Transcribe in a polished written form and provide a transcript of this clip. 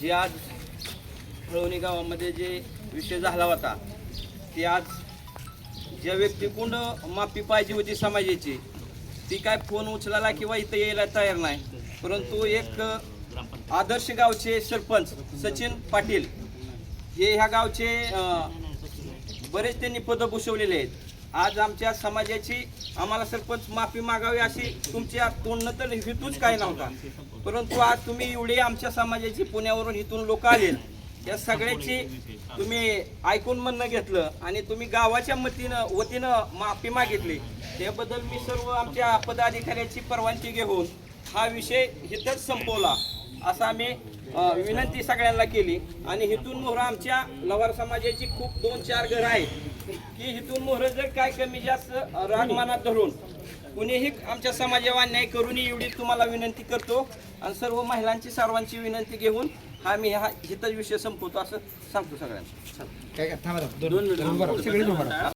जे आज हळवणी गावामध्ये जे विषय झाला होता ते आज ज्या व्यक्तीकडून माफी पाहिजे होती समाजाची ती काय फोन उचलायला किंवा इथं यायला तयार नाही, परंतु एक आदर्श गावचे सरपंच सचिन पाटील हे ह्या गावचे बरेच त्यांनी पदं भूषवलेले आहेत. आज आमच्या समाजाची आम्हाला सरपंच माफी मागावी अशी तुमच्या तोंडनं तर हेतूच काय नव्हता, परंतु आज तुम्ही एवढे आमच्या समाजाची पुण्यावरून इथून लोक आले या सगळ्याची तुम्ही ऐकून म्हणणं घेतलं आणि तुम्ही गावाच्या वतीनं माफी मागितली, त्याबद्दल मी सर्व आमच्या पदाधिकाऱ्याची परवानगी घेऊन हा विषय इथंच संपवला असं आम्ही विनंती सगळ्यांना केली. आणि इथून मोहर आमच्या लवार समाजाची खूप 2-4 घरं आहेत की इथून मोहर जर काय कमी जास्त राग मनात धरून कुणीही आमच्या समाजावर अन्याय करून एवढी तुम्हाला विनंती करतो आणि सर्व महिलांची सर्वांची विनंती घेऊन आम्ही हा इथंच विषय संपवतो असं सांगतो सगळ्यांना.